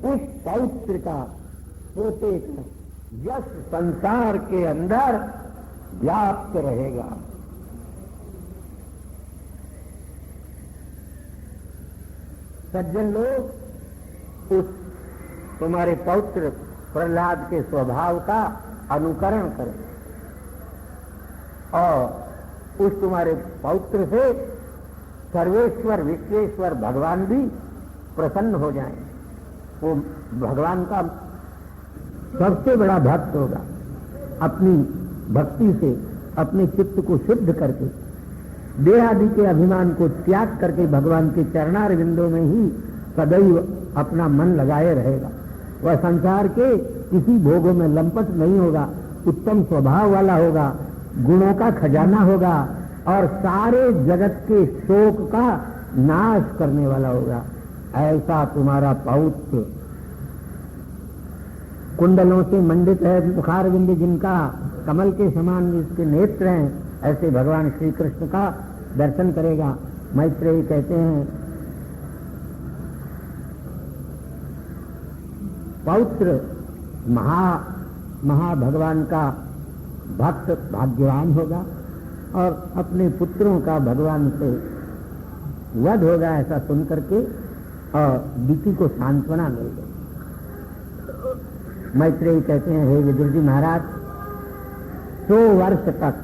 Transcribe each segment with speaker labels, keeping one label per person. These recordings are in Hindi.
Speaker 1: उस पौत्र का पोते का यश संसार के अंदर व्याप्त रहेगा। सज्जन लोग उस तुम्हारे पौत्र प्रहलाद के स्वभाव का अनुकरण करें और उस तुम्हारे पौत्र से सर्वेश्वर विश्वेश्वर भगवान भी प्रसन्न हो जाएं। वो भगवान का सबसे बड़ा भक्त होगा। अपनी भक्ति से अपने चित्त को शुद्ध करके देह आदि के अभिमान को त्याग करके भगवान के चरणार बिंदों में ही सदैव अपना मन लगाए रहेगा। वह संसार के किसी भोगों में लंपट नहीं होगा, उत्तम स्वभाव वाला होगा, गुणों का खजाना होगा और सारे जगत के शोक का नाश करने वाला होगा। ऐसा तुम्हारा पौत्र कुंडलों से मंडित है, मुखार बिंद जिनका कमल के समान जिसके नेत्र हैं, ऐसे भगवान श्री कृष्ण का दर्शन करेगा। मैत्रेयी कहते हैं पौत्र महा भगवान का भक्त भाग्यवान होगा और अपने पुत्रों का भगवान से वध होगा, ऐसा सुन करके और दिति को सांत्वना मिल गई। मैत्रेयी कहते हैं, हे विदुर जी महाराज, 100 वर्ष तक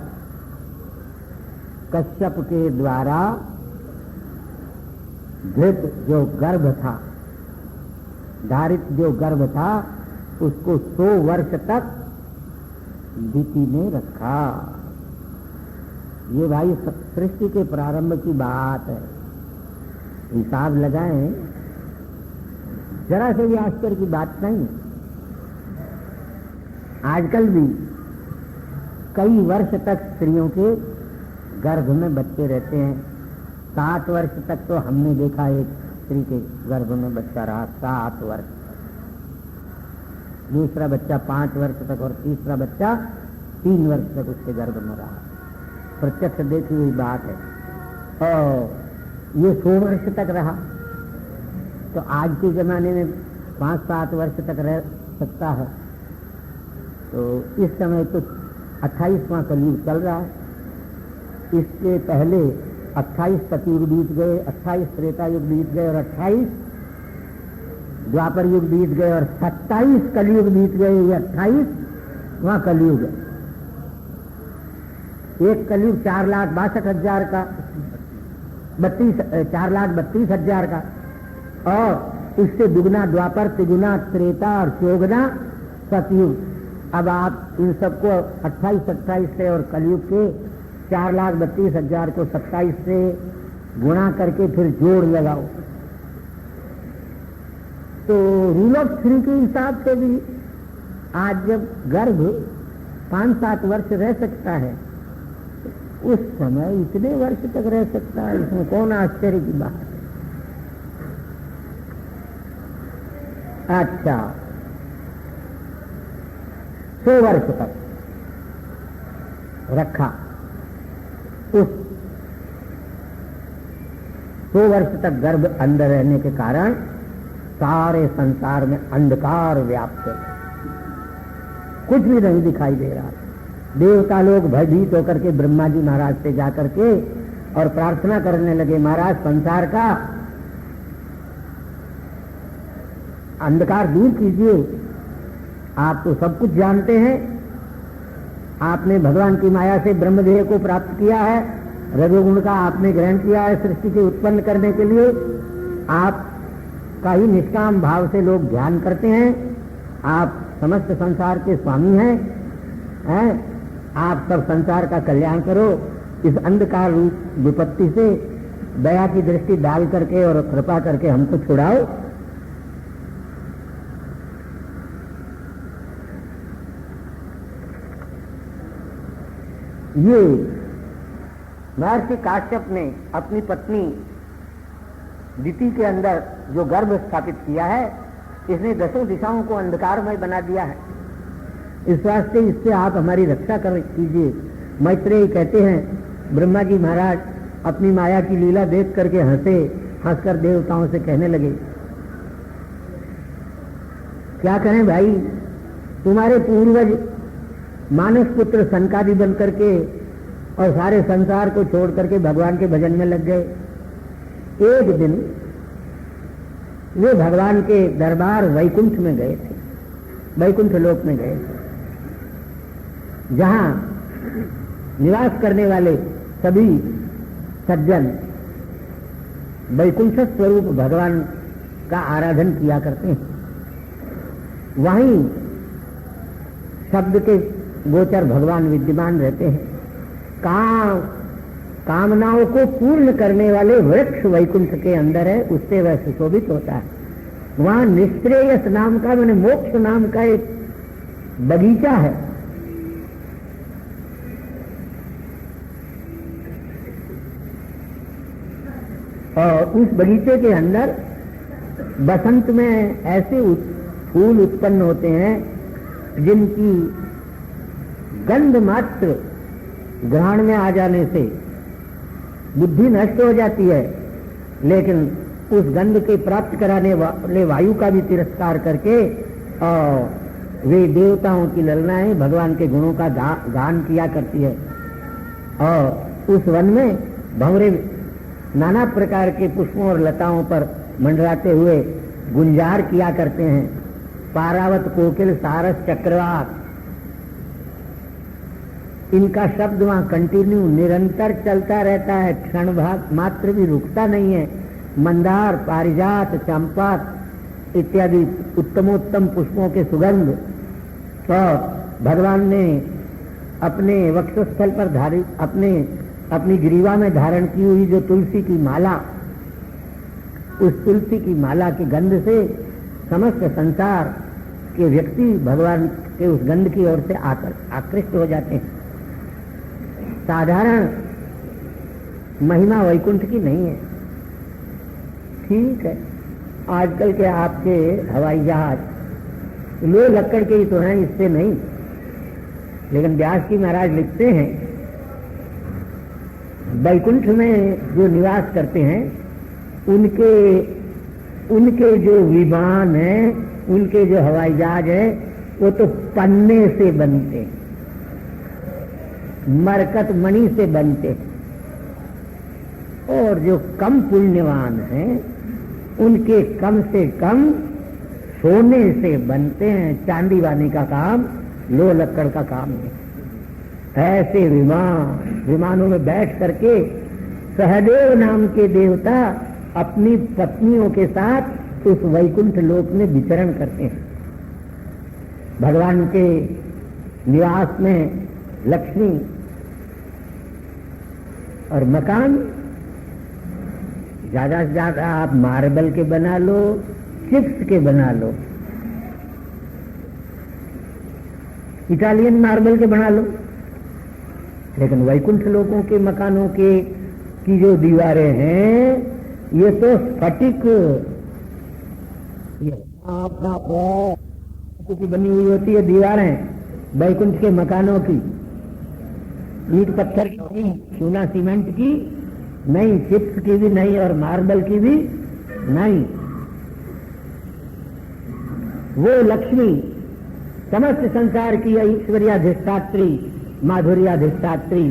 Speaker 1: कश्यप के द्वारा धृत जो गर्भ था, धारित जो गर्भ था, उसको 100 वर्ष तक दिति ने रखा। ये भाई सृष्टि के प्रारंभ की बात है। हिसाब लगाएं, जरा से भी आश्चर्य की बात नहीं है। आजकल भी कई वर्ष तक स्त्रियों के गर्भ में बच्चे रहते हैं। 7 वर्ष तक तो हमने देखा एक स्त्री के गर्भ में बच्चा रहा, 7 वर्ष तक। दूसरा बच्चा 5 वर्ष तक और तीसरा बच्चा 3 वर्ष तक उसके गर्भ में रहा। प्रत्यक्ष देखी हुई बात है। और ये 100 वर्ष तक रहा, तो आज के जमाने में 5-7 वर्ष तक रह सकता है। तो इस समय तो 28वां कलयुग चल रहा है। इसके पहले 28 सतयुग बीत गए, 28 त्रेता युग बीत गए और 28 द्वापर युग बीत गए और 27 कलयुग बीत गए। ये 28वां कलयुग है। एक कलयुग 4,62,000 का, 4,32,000 का, और इससे दुगना द्वापर, तिगुना त्रेता और चौगुना सतयुग। अब आप इन सबको 28 से और कलयुग के 4,32,000 को 27 से गुणा करके फिर जोड़ लगाओ, तो रूल ऑफ 3 के हिसाब से भी आज जब गर्भ 5-7 वर्ष रह सकता है, उस समय इतने वर्ष तक रह सकता है। इसमें कौन आश्चर्य की बात है। अच्छा, 100 वर्ष तक रखा। उस 100 वर्ष तक गर्भ अंदर रहने के कारण सारे संसार में अंधकार व्याप्त है, कुछ भी नहीं दिखाई दे रहा। देवता लोग भयभीत होकर के ब्रह्मा जी महाराज से जाकर के और प्रार्थना करने लगे, महाराज संसार का अंधकार दूर कीजिए। आप तो सब कुछ जानते हैं, आपने भगवान की माया से ब्रह्मदेह को प्राप्त किया है, रजोगुण का आपने ग्रहण किया है सृष्टि के उत्पन्न करने के लिए। आप का ही निष्काम भाव से लोग ध्यान करते हैं। आप समस्त संसार के स्वामी हैं। आप सब संसार का कल्याण करो। इस अंधकार रूप विपत्ति से दया की दृष्टि डाल करके और कृपा करके हमको छुड़ाओ। ये महर्षि काश्यप ने अपनी पत्नी दिति के अंदर जो गर्भ स्थापित किया है, इसने 10 दिशाओं को अंधकारमय बना दिया है। इस वास्ते इससे आप हमारी रक्षा कर कीजिए। मैत्रेयी कहते हैं, ब्रह्मा जी महाराज अपनी माया की लीला देख करके हंसकर देवताओं से कहने लगे, क्या करें भाई, तुम्हारे पूर्वज मानस पुत्र सनकादि बन करके और सारे संसार को छोड़ करके भगवान के भजन में लग गए। एक दिन वे भगवान के दरबार वैकुंठ में गए थे, वैकुंठ लोक में गए थे, जहां निवास करने वाले सभी सज्जन वैकुंठ स्वरूप भगवान का आराधन किया करते हैं। वहीं शब्द के गोचर भगवान विद्यमान रहते हैं। कामनाओं को पूर्ण करने वाले वृक्ष वैकुंठ के अंदर है, उससे वह सुशोभित होता है। वहां निश्रेयस नाम का, मैंने मोक्ष नाम का एक बगीचा है। और उस बगीचे के अंदर बसंत में ऐसे फूल उत्पन्न होते हैं जिनकी गंध मात्र ग्रहण में आ जाने से बुद्धि नष्ट हो जाती है, लेकिन उस गंध के प्राप्त कराने वाले वायु का भी तिरस्कार करके और वे देवताओं की ललनाएं भगवान के गुणों का गान किया करती है। और उस वन में भंवरे नाना प्रकार के पुष्पों और लताओं पर मंडराते हुए गुंजार किया करते हैं। पारावत, कोकिल, सारस, चक्रवात, इनका शब्द वहां कंटिन्यू निरंतर चलता रहता है, क्षण भाग मात्र भी रुकता नहीं है। मंदार, पारिजात, चंपा इत्यादि उत्तमोत्तम पुष्पों के सुगंध और भगवान ने अपने वक्षस्थल पर धारित अपनी ग्रीवा में धारण की हुई जो तुलसी की माला, उस तुलसी की माला की गंध से समस्त संसार के व्यक्ति भगवान के उस गंध की ओर से आकृष्ट हो जाते हैं। साधारण महिमा वैकुंठ की नहीं है। ठीक है, आजकल के आपके हवाई जहाज लोहे लक्कड़ के ही तो हैं, इससे नहीं। लेकिन व्यास जी महाराज लिखते हैं वैकुंठ में जो निवास करते हैं उनके जो विमान हैं, उनके जो हवाई जहाज है, वो तो पन्ने से बनते हैं, मरकत मणि से बनते हैं। और जो कम पुण्यवान हैं उनके कम से कम सोने से बनते हैं। चांदी वानी का काम लोह लक्कड़ का काम है। ऐसे विमानों में बैठ करके सहदेव नाम के देवता अपनी पत्नियों के साथ उस वैकुंठ लोक में विचरण करते हैं। भगवान के निवास में लक्ष्मी और मकान ज्यादा से ज्यादा आप मार्बल के बना लो, चिप्स के बना लो, इटालियन मार्बल के बना लो, लेकिन वैकुंठ लोगों के मकानों की जो दीवारें हैं ये तो स्फटिक की बनी हुई होती है दीवारें वैकुंठ के मकानों की। ईंट पत्थर की नहीं, चूना सीमेंट की नहीं, चिप्स की भी नहीं और मार्बल की भी नहीं। वो लक्ष्मी समस्त संसार की ऐश्वर्याधिष्ठात्री, माधुर्याधिष्ठात्री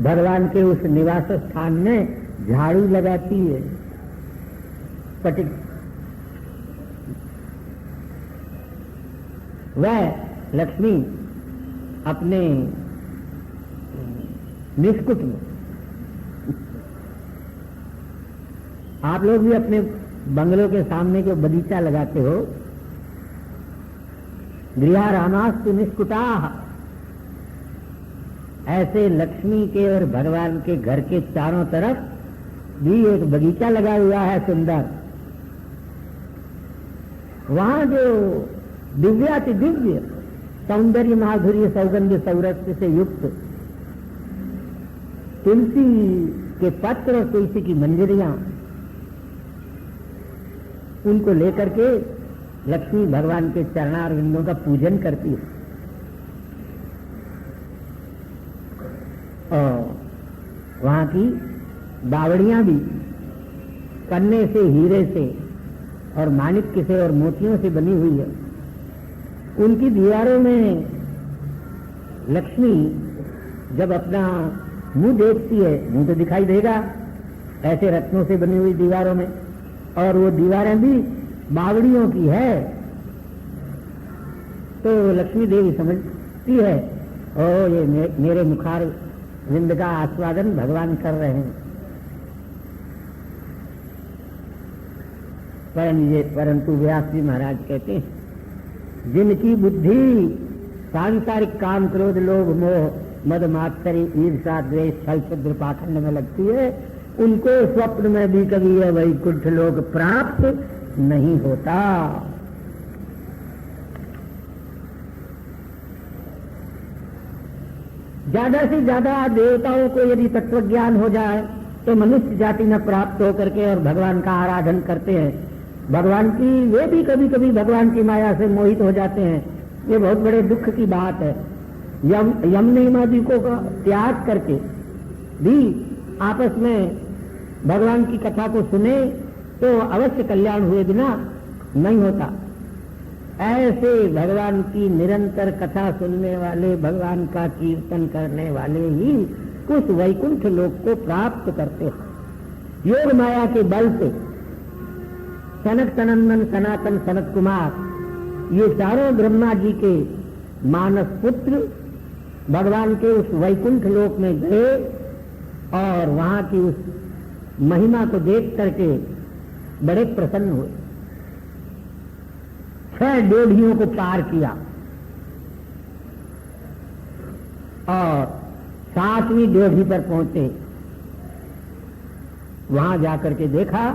Speaker 1: भगवान के उस निवास स्थान में झाड़ू लगाती है। स्फटिक वह लक्ष्मी अपने निष्कुट में, आप लोग भी अपने बंगलों के सामने जो बगीचा लगाते हो, गृहा रामास्तु निष्कुटाः, ऐसे लक्ष्मी के और भगवान के घर के चारों तरफ भी एक बगीचा लगा हुआ है सुंदर। वहां जो दिव्याति दिव्य सौंदर्य, माधुर्य, सौगंध, सौरस्य से युक्त तुलसी के पत्र और तुलसी की मंजरियां, उनको लेकर के लक्ष्मी भगवान के चरणारविंदों का पूजन करती है। और वहां की बावड़ियां भी कन्ने से, हीरे से और माणिक्य से और मोतियों से बनी हुई है। उनकी दीवारों में लक्ष्मी जब अपना मुंह देखती है, मुंह तो दिखाई देगा ऐसे रत्नों से बनी हुई दीवारों में, और वो दीवारें भी बावड़ियों की है, तो लक्ष्मी देवी समझती है ओ ये मेरे मुखार विंद का आस्वादन भगवान कर रहे हैं। परंतु व्यास जी महाराज कहते हैं जिनकी बुद्धि सांसारिक काम क्रोध लोभ मोह मद मात्सरी ईर्षा द्वेष छल छुद्र पाखंड में लगती है, उनको स्वप्न में भी कभी यह वैकुंठ लोक प्राप्त नहीं होता। ज्यादा से ज्यादा देवताओं को यदि तत्व ज्ञान हो जाए तो मनुष्य जाति में प्राप्त होकर के और भगवान का आराधन करते हैं, भगवान की वे भी कभी कभी भगवान की माया से मोहित हो जाते हैं। ये बहुत बड़े दुख की बात है। यम नियमादि को त्याग करके भी आपस में भगवान की कथा को सुने तो अवश्य कल्याण हुए बिना नहीं होता। ऐसे भगवान की निरंतर कथा सुनने वाले, भगवान का कीर्तन करने वाले ही उस वैकुंठ लोक को प्राप्त करते हैं। योग माया के बल से सनक सनंदन सनातन सनत कुमार ये चारों ब्रह्मा जी के मानस पुत्र भगवान के उस वैकुंठ लोक में गए और वहां की उस महिमा को देख करके बड़े प्रसन्न हुए। 6 ड्योढ़ियों को पार किया और 7वीं ड्योढ़ी पर पहुंचे। वहां जाकर के देखा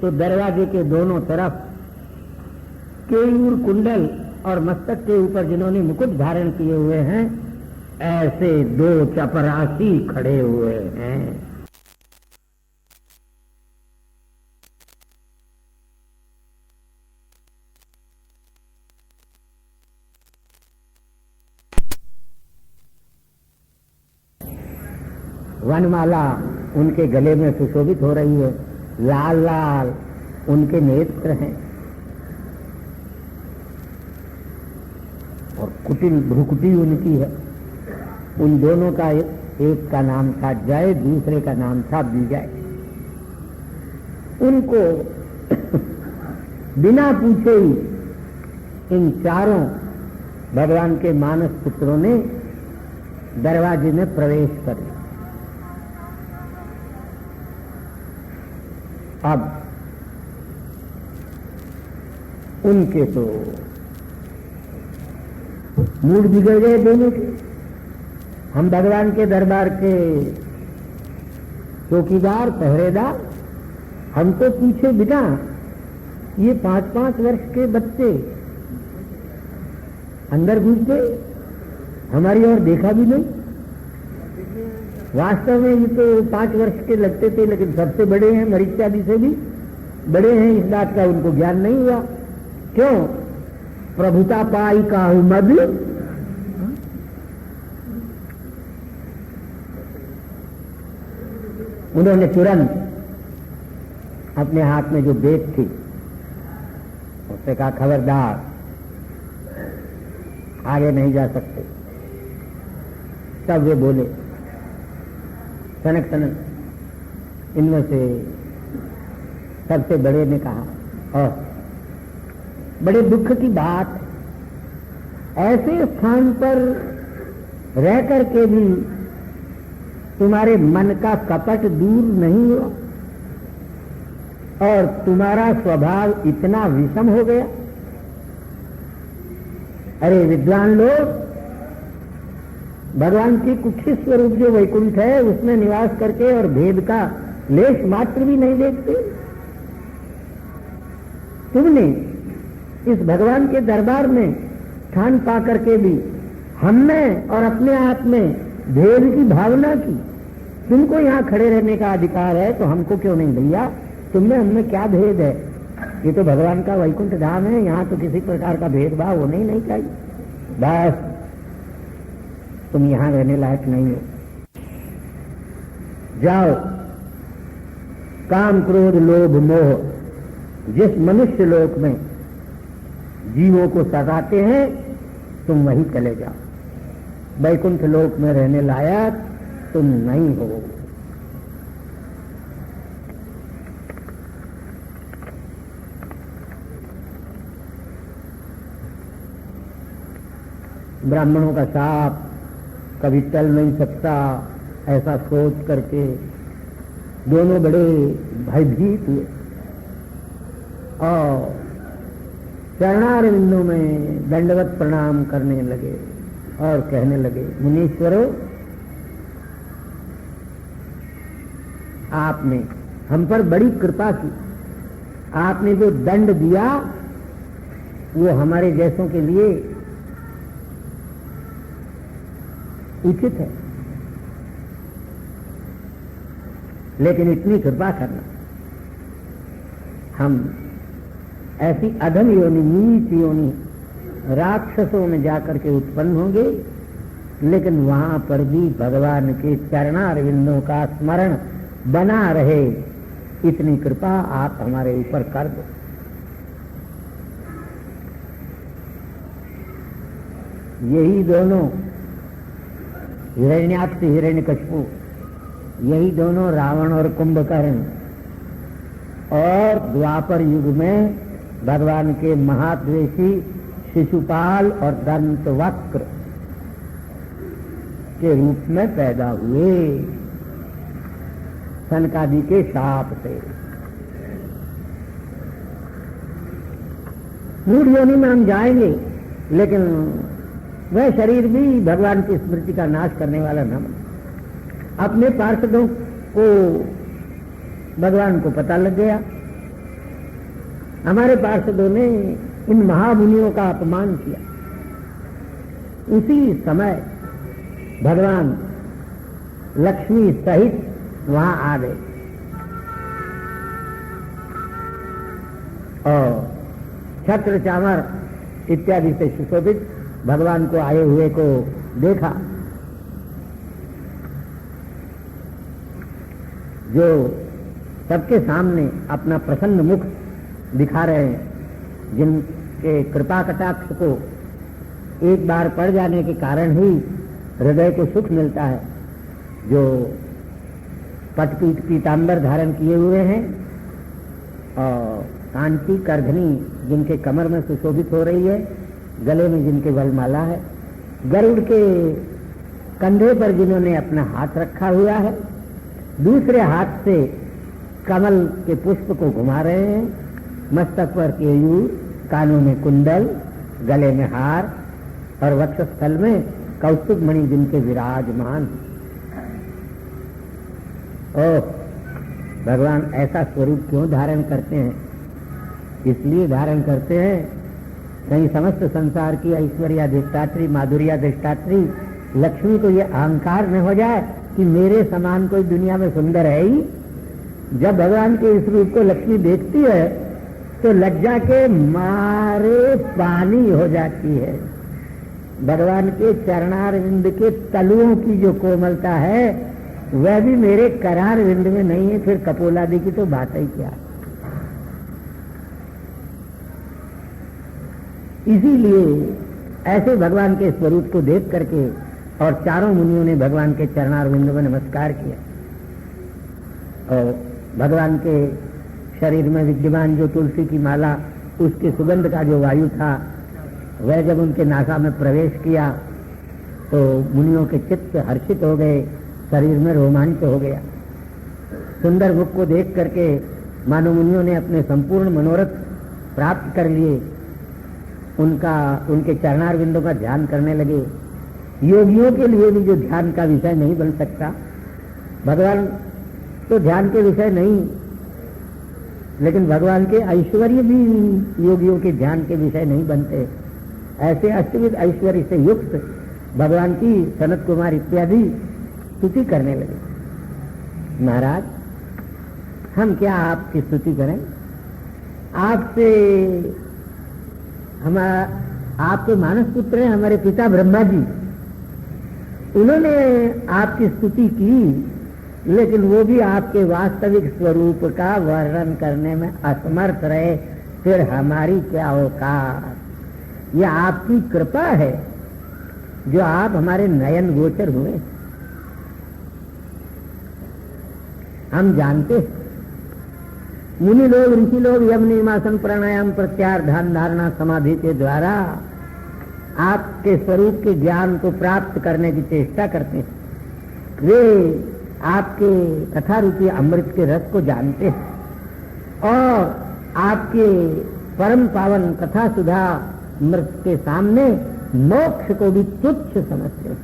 Speaker 1: तो दरवाजे के दोनों तरफ केयूर कुंडल और मस्तक के ऊपर जिन्होंने मुकुट धारण किए हुए हैं ऐसे 2 चपरासी खड़े हुए हैं। वनमाला उनके गले में सुशोभित हो रही है, लाल लाल उनके नेत्र हैं और कुटिल भ्रुकुटी उनकी है। उन दोनों का एक का नाम था जय, दूसरे का नाम था विजय। उनको बिना पूछे ही इन चारों भगवान के मानस पुत्रों ने दरवाजे में प्रवेश कर लिया। अब उनके तो मूड बिगड़ गए दोनों के। हम भगवान के दरबार के चौकीदार पहरेदार, हम तो पूछे बिना ये 5-5 वर्ष के बच्चे अंदर घुस गए, हमारी ओर देखा भी नहीं। वास्तव में ये तो 5 वर्ष के लगते थे, लेकिन सबसे बड़े हैं, मरीचादि से भी बड़े हैं, इस बात का उनको ज्ञान नहीं हुआ। क्यों? प्रभुता पाई काहू मद, उन्होंने तुरंत अपने हाथ में जो बेट थी उससे कहा खबरदार, आगे नहीं जा सकते। तब वे बोले, सनक सनक इनमें से सबसे बड़े ने कहा, और बड़े दुख की बात, ऐसे स्थान पर रह करके भी तुम्हारे मन का कपट दूर नहीं हुआ और तुम्हारा स्वभाव इतना विषम हो गया। अरे विद्वान लोग, भगवान की कुक्षित स्वरूप जो वैकुंठ है उसमें निवास करके और भेद का लेश मात्र भी नहीं देखते। तुमने इस भगवान के दरबार में स्थान पा करके भी हमने और अपने आप में भेद की भावना की। तुमको यहाँ खड़े रहने का अधिकार है तो हमको क्यों नहीं भैया? तुमने हमें क्या भेद है? ये तो भगवान का वैकुंठ धाम है, यहाँ तो किसी प्रकार का भेदभाव होना ही नहीं चाहिए। बस तुम यहाँ रहने लायक नहीं हो, जाओ। काम क्रोध लोभ मोह जिस मनुष्य लोक में जीवों को सताते हैं, तुम वहीं चले जाओ, वैकुंठ लोक में रहने लायक तुम नहीं हो। ब्राह्मणों का साप कभी टल नहीं सकता, ऐसा सोच करके दोनों बड़े भयभीत हुए और चरणारविंदों में दंडवत प्रणाम करने लगे और कहने लगे, मुनीश्वरों, आपने हम पर बड़ी कृपा की, आपने जो दंड दिया वो हमारे जैसों के लिए उचित है, लेकिन इतनी कृपा करना, हम ऐसी अधम योनि, नीच योनि, राक्षसों में जाकर के उत्पन्न होंगे, लेकिन वहां पर भी भगवान के चरणारविंदों का स्मरण बना रहे, इतनी कृपा आप हमारे ऊपर कर दो। यही दोनों हिरण्याक्ष हिरण्यकशिपु, यही दोनों रावण और कुंभकर्ण और द्वापर युग में भगवान के महाद्वेषी शिशुपाल और दंतवक्र के रूप में पैदा हुए, सनकादि के शाप से। मूढ़ योनि में हम जाएंगे, लेकिन वह शरीर भी भगवान की स्मृति का नाश करने वाला न बने। अपने पार्षदों को भगवान को पता लग गया, हमारे पार्षदों ने इन महामुनियों का अपमान किया। उसी समय भगवान लक्ष्मी सहित वहां आ गए और छत्र चामर इत्यादि से सुशोभित भगवान को आए हुए को देखा। जो सबके सामने अपना प्रसन्न मुख दिखा रहे हैं, जिनके कृपा कटाक्ष को एक बार पड़ जाने के कारण ही हृदय को सुख मिलता है, जो पटपीठ पीतांबर धारण किए हुए हैं और कांची करधनी जिनके कमर में सुशोभित हो रही है, गले में जिनके वलमाला है, गरुड़ के कंधे पर जिन्होंने अपना हाथ रखा हुआ है, दूसरे हाथ से कमल के पुष्प को घुमा रहे हैं, मस्तक पर केयूर, कानों में कुंडल, गले में हार और वक्षस्थल में कौस्तुभ मणि जिनके विराजमान। ओह, भगवान ऐसा स्वरूप क्यों धारण करते हैं? इसलिए धारण करते हैं कहीं समस्त संसार की ऐश्वर्याधिष्ठात्री, माधुर्याधिष्ठात्री लक्ष्मी को यह अहंकार न हो जाए कि मेरे समान कोई दुनिया में सुंदर है ही। जब भगवान के इस रूप को लक्ष्मी देखती है तो लज्जा के मारे पानी हो जाती है। भगवान के चरणारविंद के तलुओं की जो कोमलता है वह भी मेरे करार विंद में नहीं है, फिर कपोलादि की तो बात ही क्या। इसीलिए ऐसे भगवान के स्वरूप को देख करके और चारों मुनियों ने भगवान के चरणारविंद में नमस्कार किया और भगवान के शरीर में विद्यमान जो तुलसी की माला, उसके सुगंध का जो वायु था वह जब उनके नासा में प्रवेश किया तो मुनियों के चित्त हर्षित हो गए, शरीर में रोमांच हो गया। सुंदर मुख को देख करके मानो मुनियों ने अपने संपूर्ण मनोरथ प्राप्त कर लिए, उनके चरणारविंदों का ध्यान करने लगे। योगियों के लिए भी जो ध्यान का विषय नहीं बन सकता, भगवान तो ध्यान के विषय नहीं, लेकिन भगवान के ऐश्वर्य भी योगियों के ध्यान के विषय नहीं बनते। ऐसे अष्टविध ऐश्वर्य से युक्त भगवान की सनत कुमार इत्यादि स्तुति करने लगे। महाराज, हम क्या आपकी स्तुति करें? आपसे आपके मानस पुत्र हैं हमारे पिता ब्रह्मा जी, उन्होंने आपकी स्तुति की, लेकिन वो भी आपके वास्तविक स्वरूप का वर्णन करने में असमर्थ रहे, फिर हमारी क्या औकात। ये आपकी कृपा है जो आप हमारे नयन गोचर हुए। हम जानते मुनि लोग, ऋषि लोग यम नियमासन प्राणायाम प्रत्याहार ध्यान धारणा समाधि के द्वारा आपके स्वरूप के ज्ञान को प्राप्त करने की चेष्टा करते हैं। वे आपके कथा रूपी अमृत के रस को जानते हैं और आपके परम पावन कथा सुधा अमृत के सामने मोक्ष को भी तुच्छ समझते हैं।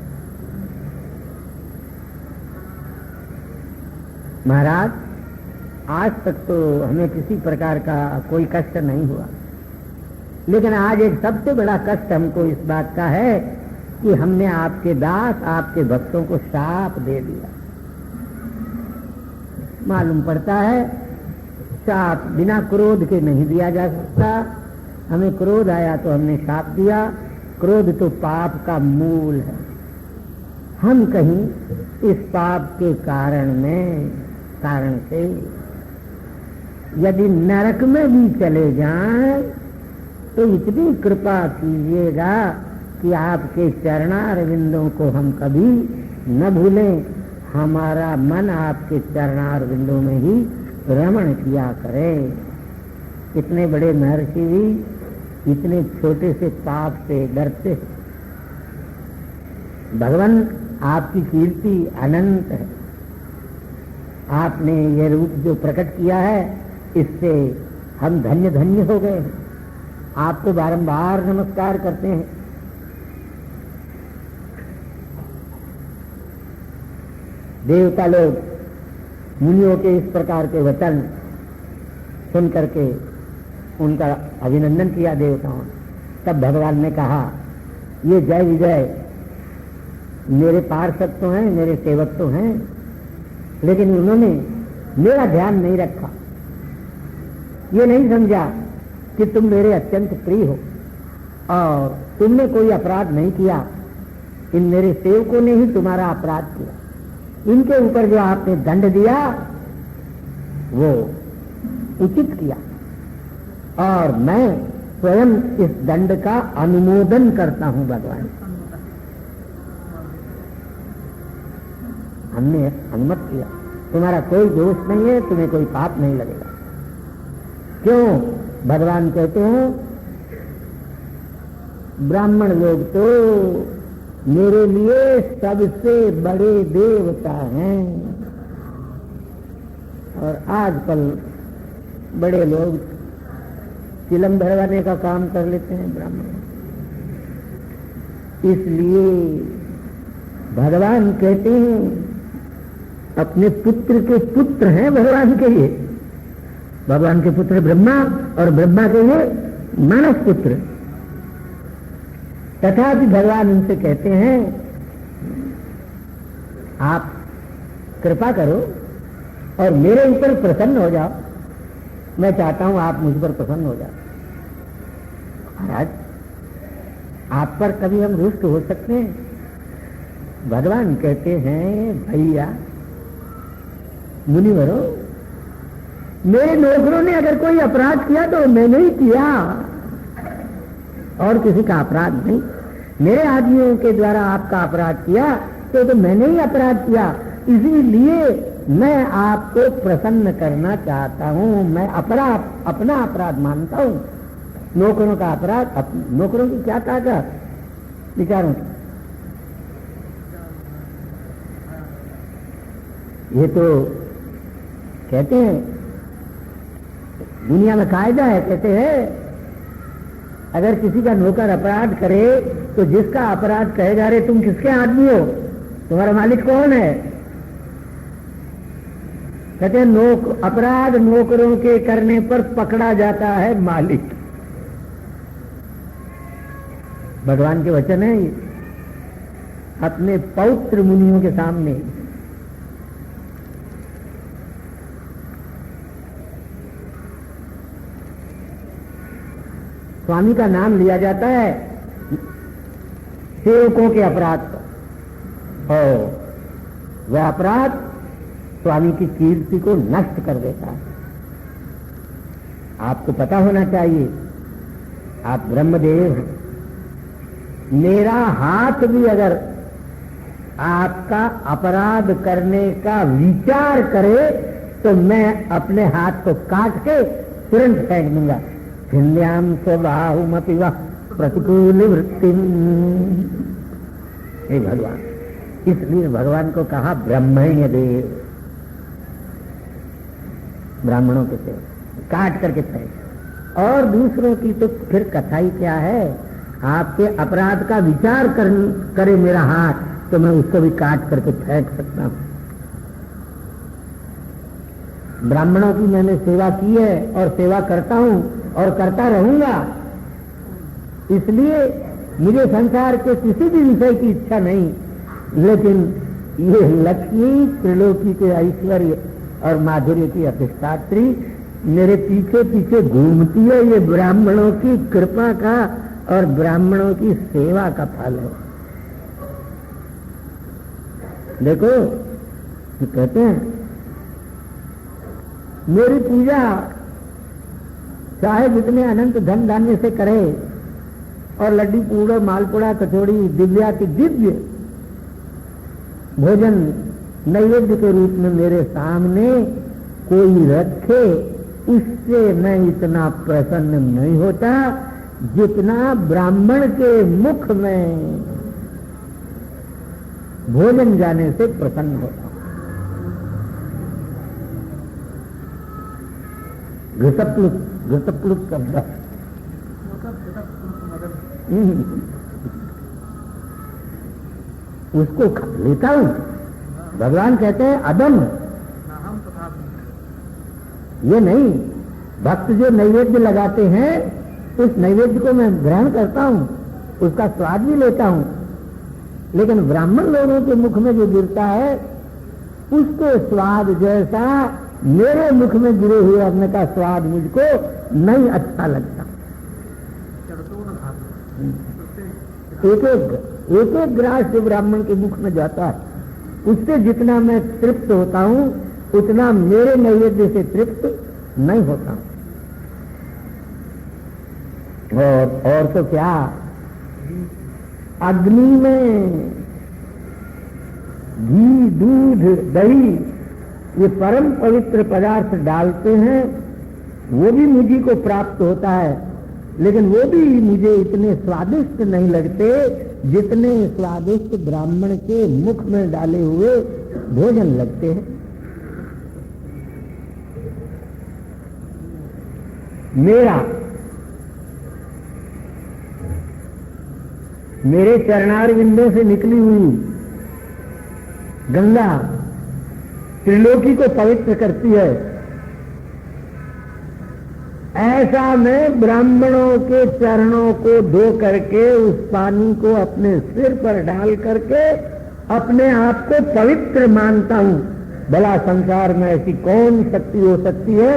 Speaker 1: महाराज, आज तक तो हमें किसी प्रकार का कोई कष्ट नहीं हुआ, लेकिन आज एक सबसे बड़ा कष्ट हमको इस बात का है कि हमने आपके दास, आपके भक्तों को शाप दे दिया। मालूम पड़ता है शाप बिना क्रोध के नहीं दिया जा सकता। हमें क्रोध आया तो हमने शाप दिया। क्रोध तो पाप का मूल है। हम कहीं इस पाप के कारण से यदि नरक में भी चले जाएं तो इतनी कृपा कीजिएगा कि आपके चरणारविंदों को हम कभी न भूलें। हमारा मन आपके चरणारविंदों में ही रमण किया करे। इतने बड़े महर्षि भी इतने छोटे से पाप से डरते। भगवान, आपकी कीर्ति अनंत है। आपने ये रूप जो प्रकट किया है, इससे हम धन्य धन्य हो गए। आपको बारंबार नमस्कार करते हैं। देवता लोग मुनियों के इस प्रकार के वचन सुन करके उनका अभिनंदन किया देवताओं। तब भगवान ने कहा, ये जय विजय मेरे पार्षद तो हैं, मेरे सेवक तो हैं, लेकिन उन्होंने मेरा ध्यान नहीं रखा। ये नहीं समझा कि तुम मेरे अत्यंत प्रिय हो और तुमने कोई अपराध नहीं किया। इन मेरे सेवकों ने ही तुम्हारा अपराध किया। इनके ऊपर जो आपने दंड दिया वो उचित किया और मैं स्वयं इस दंड का अनुमोदन करता हूं। भगवान, हमने अनुमत किया। तुम्हारा कोई दोष नहीं है, तुम्हें कोई पाप नहीं लगेगा। क्यों? भगवान कहते हैं, ब्राह्मण लोग तो मेरे लिए सबसे बड़े देवता हैं और आजकल बड़े लोग चिलम भरवाने का काम कर लेते हैं ब्राह्मण। इसलिए भगवान कहते हैं, अपने पुत्र के पुत्र हैं भगवान के ये। भगवान के पुत्र ब्रह्मा और ब्रह्मा के ये मानस पुत्र। तथापि भगवान उनसे कहते हैं, आप कृपा करो और मेरे ऊपर प्रसन्न हो जाओ। मैं चाहता हूं आप मुझ पर प्रसन्न हो जाओ। महाराज, आप पर कभी हम रुष्ट हो सकते हैं? भगवान कहते हैं, भैया मुनिवरों, मेरे नौकरों ने अगर कोई अपराध किया तो मैंने ही किया और किसी का अपराध नहीं। मेरे आदमियों के द्वारा आपका अपराध किया तो मैंने ही अपराध किया। इसीलिए मैं आपको प्रसन्न करना चाहता हूं। मैं अपना अपराध मानता हूं। नौकरों का अपराध, नौकरों की क्या ताकत विचारों की। ये तो कहते हैं, दुनिया में कायदा है, कहते हैं अगर किसी का नौकर अपराध करे तो जिसका अपराध कहेगा, अरे तुम किसके आदमी हो, तुम्हारा मालिक कौन है? कहते हैं अपराध नौकरों के करने पर पकड़ा जाता है मालिक। भगवान के वचन है अपने पौत्र मुनियों के सामने। स्वामी का नाम लिया जाता है सेवकों के अपराध पर और वह अपराध स्वामी की कीर्ति को नष्ट कर देता है। आपको पता होना चाहिए, आप ब्रह्मदेव हैं, मेरा हाथ भी अगर आपका अपराध करने का विचार करे तो मैं अपने हाथ को काट के तुरंत फेंक दूंगा। हिंद्याम स्वबाहुमपि वह प्रतिकूल वृत्तिम। हे भगवान, इसलिए भगवान को कहा ब्रह्मण्य देव, ब्राह्मणों के सेव काट करके फेंक। और दूसरों की तो फिर कथा ही क्या है। आपके अपराध का विचार करे मेरा हाथ तो मैं उसको भी काट करके फेंक सकता हूं। ब्राह्मणों की मैंने सेवा की है और सेवा करता हूं और करता रहूंगा, इसलिए मुझे संसार के किसी भी विषय की इच्छा नहीं। लेकिन ये लक्ष्मी, त्रिलोकी के ऐश्वर्य और माधुर्य की अधिष्ठात्री मेरे पीछे पीछे घूमती है। ये ब्राह्मणों की कृपा का और ब्राह्मणों की सेवा का फल है। देखो ये कहते हैं मेरी पूजा चाहे जितने अनंत धन धान्य से करे और लड्डू पूड़ा मालपुड़ा कचौड़ी दिव्याति दिव्य भोजन नैवेद्य के रूप में मेरे सामने कोई रखे, उससे मैं इतना प्रसन्न नहीं होता जितना ब्राह्मण के मुख में भोजन जाने से प्रसन्न होता। घृतप्लुत शब्द उसको लेता हूं। भगवान कहते हैं अदम ये नहीं, भक्त जो नैवेद्य लगाते हैं उस नैवेद्य को मैं ग्रहण करता हूं, उसका स्वाद भी लेता हूं, लेकिन ब्राह्मण लोगों के मुख में जो गिरता है उसके स्वाद जैसा मेरे मुख में गिरे हुए अन्न का स्वाद मुझको नहीं अच्छा लगता। एक एक ग्रास जो ब्राह्मण के मुख में जाता है उससे जितना मैं तृप्त होता हूं उतना मेरे नैवेद्य से तृप्त नहीं होता। और तो क्या, अग्नि में घी, दूध, दही ये परम पवित्र पदार्थ डालते हैं, वो भी मुझी को प्राप्त होता है, लेकिन वो भी मुझे इतने स्वादिष्ट नहीं लगते जितने स्वादिष्ट ब्राह्मण के मुख में डाले हुए भोजन लगते हैं। मेरे चरणार बिंदों से निकली हुई गंगा त्रिलोकी को पवित्र करती है, ऐसा मैं ब्राह्मणों के चरणों को धो करके उस पानी को अपने सिर पर डाल करके अपने आप को पवित्र मानता हूं। भला संसार में ऐसी कौन शक्ति हो सकती है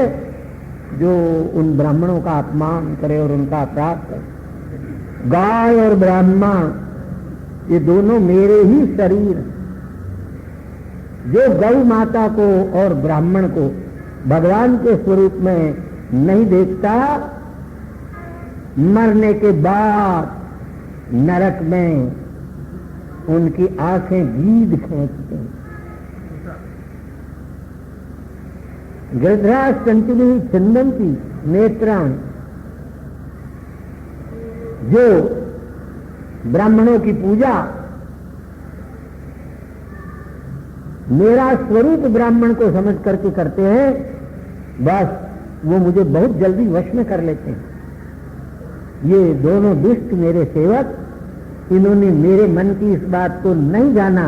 Speaker 1: जो उन ब्राह्मणों का अपमान करे और उनका अपराध करे। गाय और ब्राह्मण ये दोनों मेरे ही शरीर। जो गौ माता को और ब्राह्मण को भगवान के स्वरूप में नहीं देखता, मरने के बाद नरक में उनकी आंखें गीध खींचते हैं। गृध्रा संचुली छिंदंती नेत्राण, जो ब्राह्मणों की पूजा मेरा स्वरूप ब्राह्मण को समझ करके करते हैं, बस वो मुझे बहुत जल्दी वश में कर लेते हैं। ये दोनों दुष्ट मेरे सेवक, इन्होंने मेरे मन की इस बात को नहीं जाना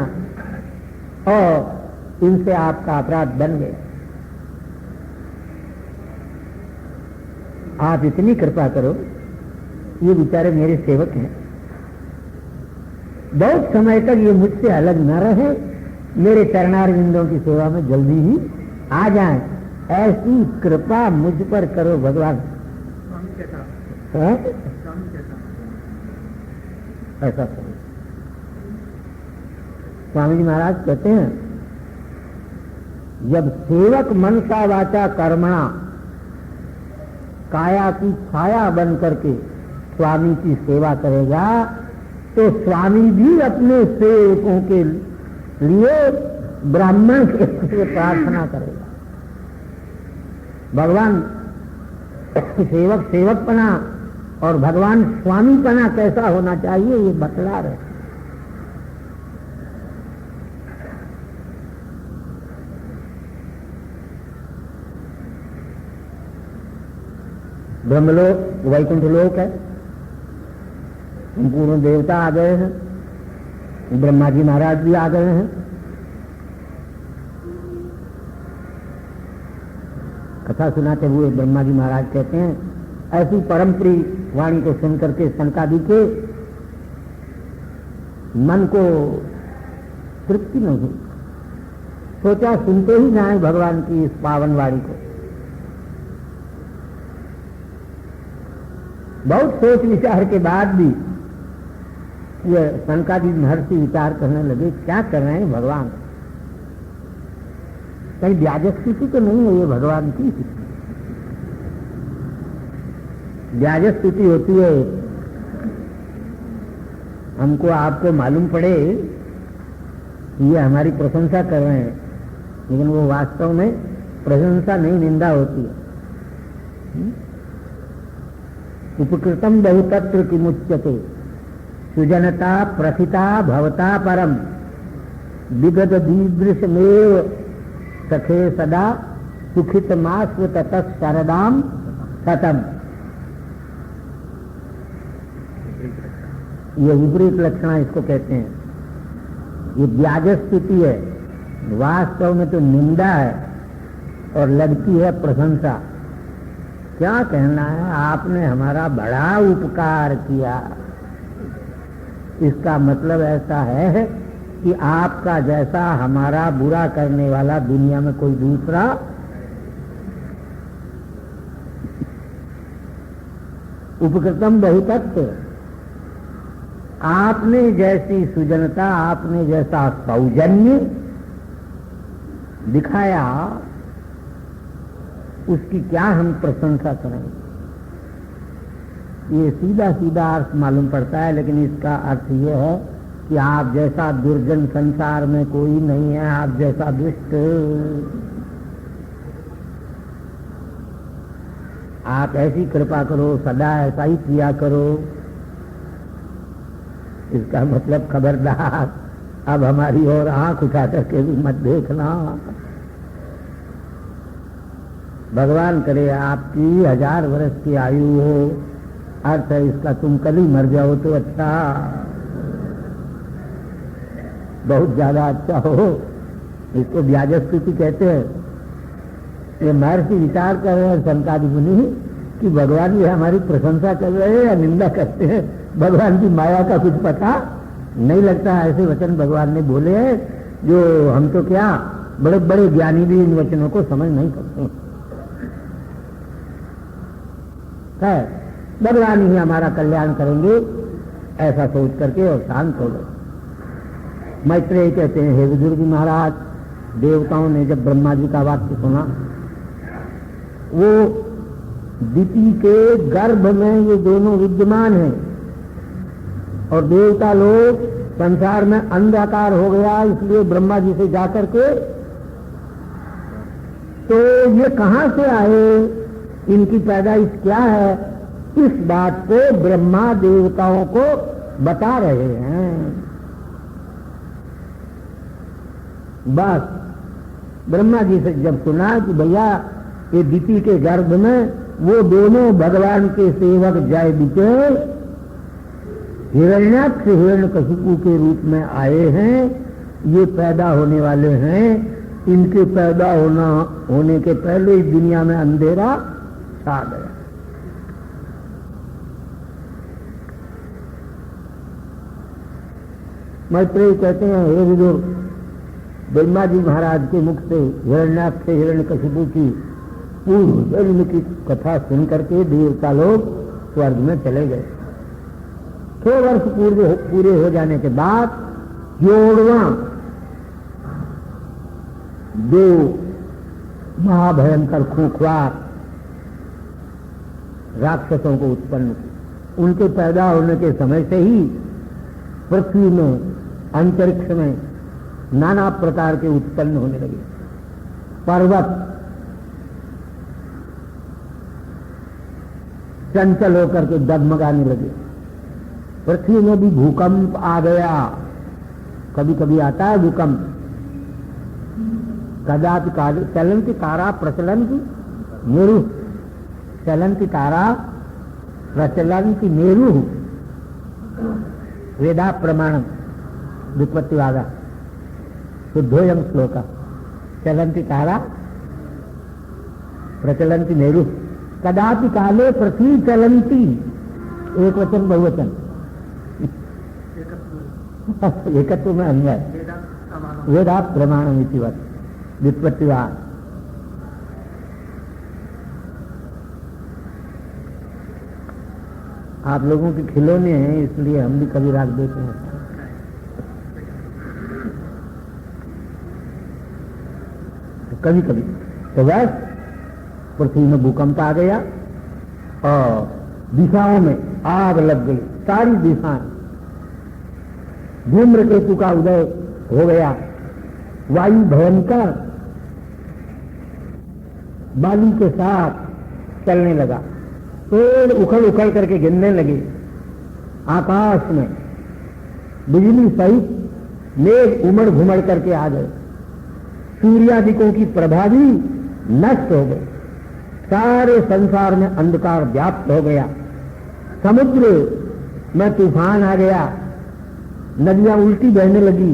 Speaker 1: और इनसे आपका अपराध बन गया। आप इतनी कृपा करो, ये बेचारे मेरे सेवक हैं, बहुत समय तक ये मुझसे अलग न रहे, मेरे चरणार बिंदों की सेवा में जल्दी ही आ जाएं, ऐसी कृपा मुझ पर करो भगवान। ऐसा करो। स्वामी जी महाराज कहते हैं, जब सेवक मनसा वाचा कर्मणा काया की छाया बन करके स्वामी की सेवा करेगा तो स्वामी भी अपने सेवकों के लिए ब्राह्मण से प्रार्थना करेगा। भगवान सेवक सेवकपना और भगवान स्वामीपना कैसा होना चाहिए ये बतला रहे। ब्रह्मलोक वैकुंठ लोक है, संपूर्ण देवता आ गए हैं, ब्रह्मा जी महाराज भी आ गए हैं। कथा सुनाते हुए ब्रह्मा जी महाराज कहते हैं, ऐसी परम प्रिय वाणी को सुनकर के सनकादि के मन को तृप्ति नहीं हुई। सोचा सुनते ही जाए भगवान की इस पावन वाणी को। बहुत सोच विचार के बाद भी ये सनकादि महर्षि विचार करने लगे, क्या कर रहे हैं भगवान, कहीं व्याजस्तुति तो नहीं है ये भगवान की। व्याजस्तुति होती है हमको आपको मालूम पड़े ये हमारी प्रशंसा कर रहे हैं, लेकिन वो वास्तव में प्रशंसा नहीं, निंदा होती है। उपकृतम बहुतत्र किमुच्यते सुजनता प्रथिता भवता परम विगत दीदृशमेव सखे सदा सुखित मास्व ततः शरदाम सतम। ये विपरीत लक्षणा इसको कहते हैं। ये व्याजस्तुति है, वास्तव में तो निंदा है और लगती है प्रशंसा। क्या कहना है, आपने हमारा बड़ा उपकार किया। इसका मतलब ऐसा है कि आपका जैसा हमारा बुरा करने वाला दुनिया में कोई दूसरा उपकृतम बहुतत्व, आपने जैसी सुजनता, आपने जैसा सौजन्य दिखाया, उसकी क्या हम प्रशंसा करें। ये सीधा सीधा अर्थ मालूम पड़ता है, लेकिन इसका अर्थ ये है कि आप जैसा दुर्जन संसार में कोई नहीं है, आप जैसा दुष्ट, आप ऐसी कृपा करो, सदा ऐसा ही किया करो। इसका मतलब खबरदार अब हमारी ओर आंख उठा करके भी मत देखना। भगवान करे आपकी 1000 वर्ष की आयु हो, अर्थ है इसका तुम कल ही मर जाओ तो अच्छा, बहुत ज्यादा अच्छा हो। इसको व्याजस्तुति कहते हैं। ये महर्षि विचार कर रहे हैं सनकादि मुनि कि भगवान ये हमारी प्रशंसा कर रहे हैं या निंदा करते हैं। भगवान की माया का कुछ पता नहीं लगता। ऐसे वचन भगवान ने बोले हैं जो हम तो क्या बड़े बड़े ज्ञानी भी इन वचनों को समझ नहीं सकते। है भगवान ही हमारा कल्याण करेंगे ऐसा सोच करके और शांत हो गए। मैत्रेय कहते हैं, हे विदुर जी महाराज, देवताओं ने जब ब्रह्मा जी का वाक्य सुना, वो दिति के गर्भ में ये दोनों विद्यमान हैं और देवता लोग संसार में अंधकार हो गया, इसलिए ब्रह्मा जी से जाकर के तो ये कहां से आए, इनकी पैदाइश क्या है, इस बात को ब्रह्मा देवताओं को बता रहे हैं। बस ब्रह्मा जी से जब सुना कि भैया ये दिति के गर्भ में वो दोनों भगवान के सेवक जय दिते हिरण्याक्ष हिरण्यकशिपु के रूप में आए हैं, ये पैदा होने वाले हैं, इनके पैदा होने के पहले ही दुनिया में अंधेरा छा गया। मैत्रेय कहते हैं, हे विदुर, ब्रह्मा जी महाराज के मुख से हिरण्याक्ष हिरण्यकशिपु की पूर्व जन्म की कथा सुन करके देवता लोग स्वर्ग में चले गए। 6 वर्ष पूरे हो जाने के बाद 7वां दो महाभयंकर खूंखार राक्षसों को उत्पन्न की। उनके पैदा होने के समय से ही पृथ्वी में, अंतरिक्ष में नाना प्रकार के उत्पन्न होने लगे। पर्वत चंचल होकर के डगमगाने लगे। पृथ्वी में भी भूकंप आ गया। कभी कभी आता है भूकंप। कदापि काले चलंती तारा प्रचलंती मेरु, चलंती तारा प्रचलंती मेरु, वेदा प्रमाणम व्युत्पत्तिवादा शुद्धोयम श्लोका। चलंती तारा प्रचलंती मेरु, कदापि काले पृथ्वी चलंती, एक वचन बहुवचन, एकत्व में अन्वय, वेदा प्रमाणम इति वत् व्युत्पत्तिवाद। आप लोगों के खिलौने हैं इसलिए हम भी कभी रख देते हैं। तो कभी कभी तो बस पृथ्वी में भूकंप आ गया और दिशाओं में आग लग गई, सारी दिशाएं। धूम्रकेतु का उदय हो गया, वायु भयंकर बाली के साथ चलने लगा, पेड़ उखड़ उखड़ करके गिरने लगे, आकाश में बिजली सहित मेघ उमड़ घुमड़ करके आ गए, सूर्यादिकों की प्रभा भी नष्ट हो गई, सारे संसार में अंधकार व्याप्त हो गया, समुद्र में तूफान आ गया, नदियां उल्टी बहने लगी,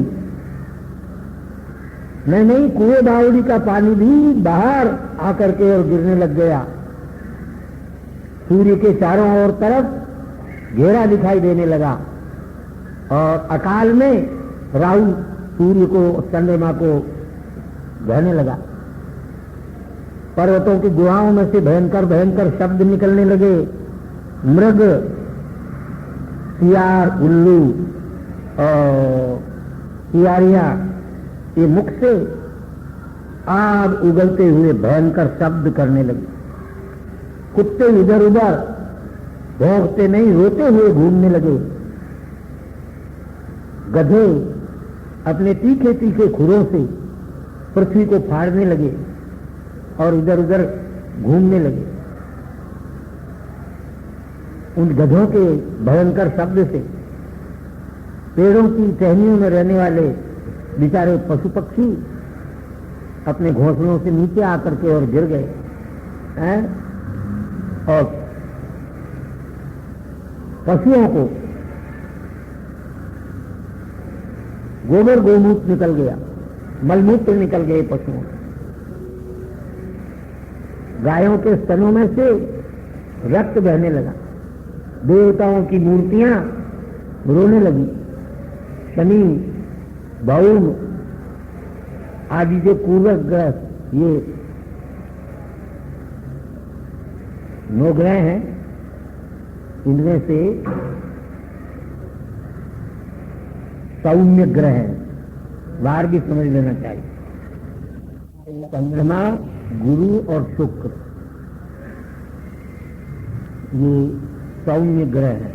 Speaker 1: नहीं कुएं बावड़ी का पानी भी बाहर आकर के और गिरने लग गया, सूर्य के चारों ओर तरफ घेरा दिखाई देने लगा और अकाल में राहु सूर्य को चंद्रमा को बहने लगा। पर्वतों की गुहाओं में से भयंकर भयंकर शब्द निकलने लगे, मृग, सियार, उल्लू और सियारियां ये मुख से आग उगलते हुए भयंकर शब्द करने लगे, कुत्ते इधर उधर भौंकते नहीं रोते हुए घूमने लगे, गधे अपने तीखे तीखे खुरों से पृथ्वी को फाड़ने लगे और इधर उधर घूमने लगे। उन गधों के भयंकर शब्द से पेड़ों की टहनियों में रहने वाले बेचारे पशु पक्षी अपने घोंसलों से नीचे आकर के और गिर गए हैं और पशुओं को गोबर गोमूत्र निकल गया, मलमूत्र निकल गए पशुओं, गायों के स्तनों में से रक्त बहने लगा, देवताओं की मूर्तियां रोने लगी, शनि, भौम आदि जो पूर्वक ग्रह, ये 9 ग्रह हैं, इनमें से सौम्य ग्रह है, बाहर भी समझ लेना चाहिए। चंद्रमा, गुरु और शुक्र ये सौम्य ग्रह है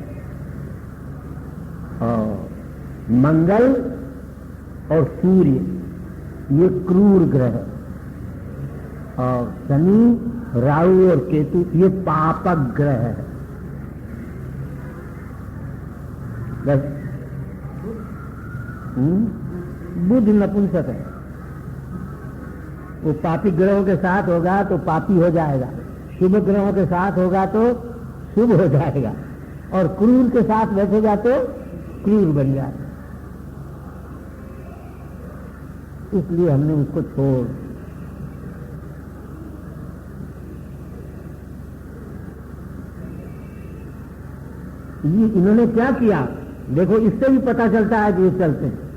Speaker 1: और मंगल और सूर्य ये क्रूर ग्रह है और शनि, राहु और केतु ये पापक ग्रह है। बस बुध नपुंसक है, वो पापी ग्रहों के साथ होगा तो पापी हो जाएगा, शुभ ग्रहों के साथ होगा तो शुभ हो जाएगा और क्रूर के साथ बैठेगा तो क्रूर बन जाएगा। इसलिए हमने उसको छोड़ ये इन्होंने क्या किया देखो, इससे भी पता चलता है कि ये चलते हैं।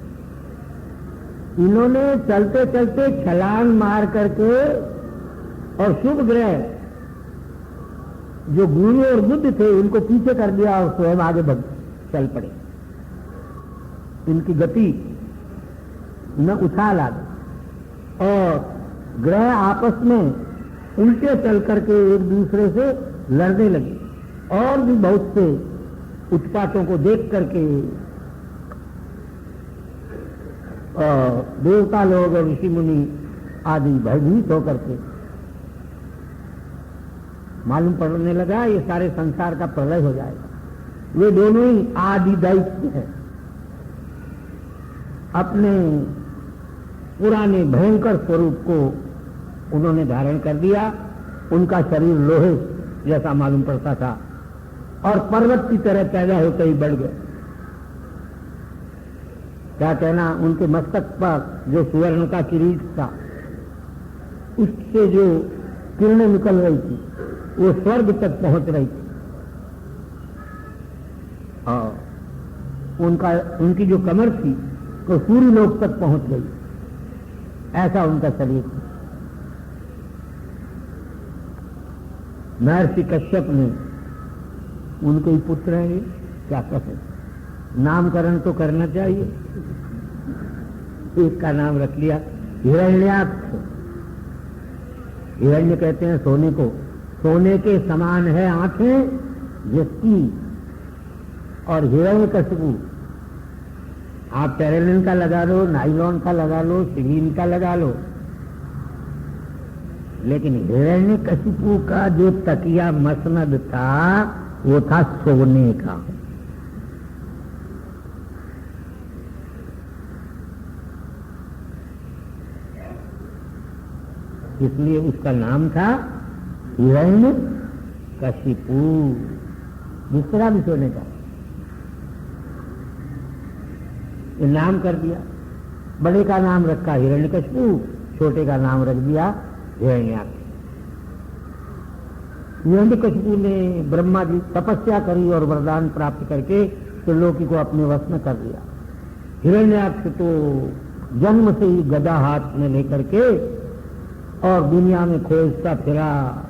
Speaker 1: इन्होंने चलते चलते छलांग मार करके और शुभ ग्रह जो गुरु और बुध थे उनको पीछे कर दिया और स्वयं आगे बढ़ चल पड़े। इनकी गति में उछाल आ गई और ग्रह आपस में उल्टे चल करके एक दूसरे से लड़ने लगे और भी बहुत से उत्पातों को देख करके देवता लोग और ऋषि मुनि आदि भयभीत होकर के मालूम पड़ने लगा ये सारे संसार का प्रलय हो जाएगा। वे दोनों ही आदि दैत्य हैं, अपने पुराने भयंकर स्वरूप को उन्होंने धारण कर दिया। उनका शरीर लोहे जैसा मालूम पड़ता था और पर्वत की तरह पैदा होकर ही बढ़ गए। क्या कहना, उनके मस्तक पर जो सुवर्ण का किरीट था उससे जो किरणें निकल रही थी वो स्वर्ग तक पहुंच रही थी और उनकी जो कमर थी वो सूर्य लोक तक पहुंच गई। ऐसा उनका शरीर था। महर्षि कश्यप ने, उनके ही पुत्र हैं, क्या कहें, नामकरण तो करना चाहिए। एक का नाम रख लिया हिरण्याक्ष। हिरण्य कहते हैं सोने को, सोने के समान है आंखें जिसकी, और हिरण्यकशिपु आप टेरेलिन का लगा लो, नाइलॉन का लगा लो, सिलीन का लगा लो, लेकिन हिरण्यकशिपु का जो तकिया मसनद था वो था सोने का। इसलिए उसका नाम था हिरण्यकशिपु। दूसरा भी सोने का ये नाम कर दिया। बड़े का नाम रखा हिरण्यकशिपु, छोटे का नाम रख दिया हिरण्याक्ष। हिरण्यकशिपु ने ब्रह्मा जी तपस्या करी और वरदान प्राप्त करके त्रिलोकी को अपने वश में कर लिया। हिरण्याक्ष तो जन्म से ही गदा हाथ में लेकर के और दुनिया में खोजता फिरा,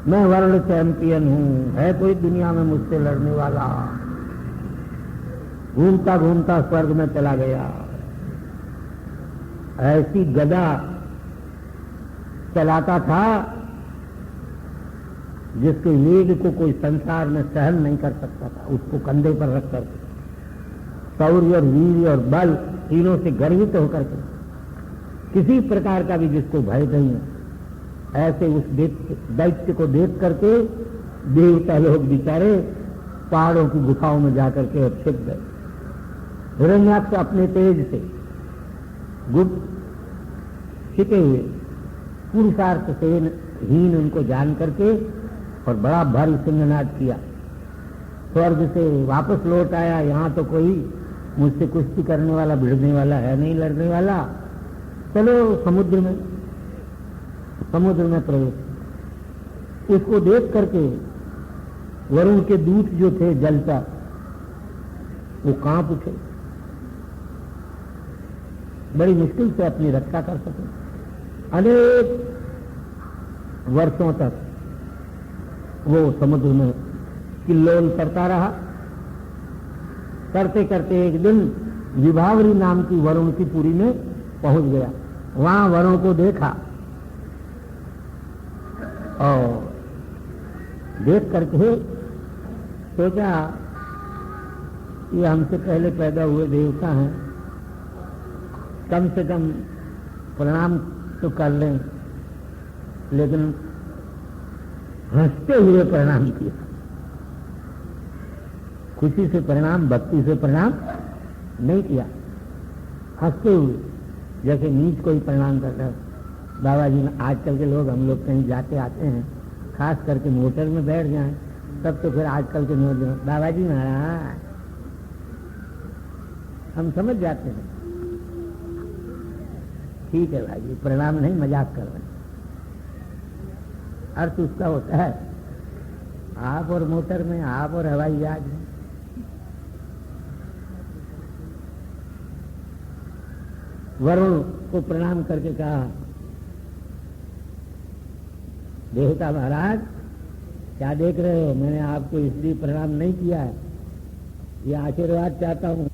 Speaker 1: मैं वर्ल्ड चैंपियन हूं, है कोई दुनिया में मुझसे लड़ने वाला। घूमता घूमता स्वर्ग में चला गया। ऐसी गदा चलाता था जिसके वेग को कोई संसार में सहन नहीं कर सकता था। उसको कंधे पर रखकर शौर्य और वीर्य और बल तीनों से गर्वित होकर के किसी प्रकार का भी जिसको भय नहीं है, ऐसे उस दैत्य को देख करके देवता लोग बेचारे पहाड़ों की गुफाओं में जाकर के छिप गए। हिरण्याक्ष अपने तेज से गुप्त छिपे हुए पुरुषार्थ से हीन उनको जान करके और बड़ा भारी सिंहनाद किया। स्वर्ग से वापस लौट आया, यहां तो कोई मुझसे कुश्ती करने वाला, भिड़ने वाला है नहीं, लड़ने वाला, चलो समुद्र में प्रवेश। उसको देख करके वरुण के दूत जो थे जल पर, वो कांप उठे, बड़ी मुश्किल से अपनी रक्षा कर सके। अनेक वर्षों तक वो समुद्र में किल्लोल करता रहा। करते करते एक दिन विभावरी नाम की वरुण की पुरी में पहुंच गया। वहां वरुण को देखा और देख करके सोचा ये हमसे पहले पैदा हुए देवता हैं, कम से कम प्रणाम तो कर लें। लेकिन हंसते हुए प्रणाम किया, खुशी से प्रणाम, भक्ति से प्रणाम नहीं किया, हंसते हुए, जैसे नीच कोई प्रणाम करता है। बाबा जी, आजकल के लोग, हम लोग कहीं जाते आते हैं, खास करके मोटर में बैठ जाएं, तब तो फिर आजकल के नौजवान बाबा जी महाराज, हम समझ जाते हैं ठीक है भाई, प्रणाम नहीं, मजाक कर रहे हैं। अर्थ उसका होता है आप और मोटर में, आप और हवाई जहाज में। वरुण को प्रणाम करके कहा, देवता महाराज क्या देख रहे हो, मैंने आपको इसलिए प्रणाम नहीं किया है, ये आशीर्वाद चाहता हूं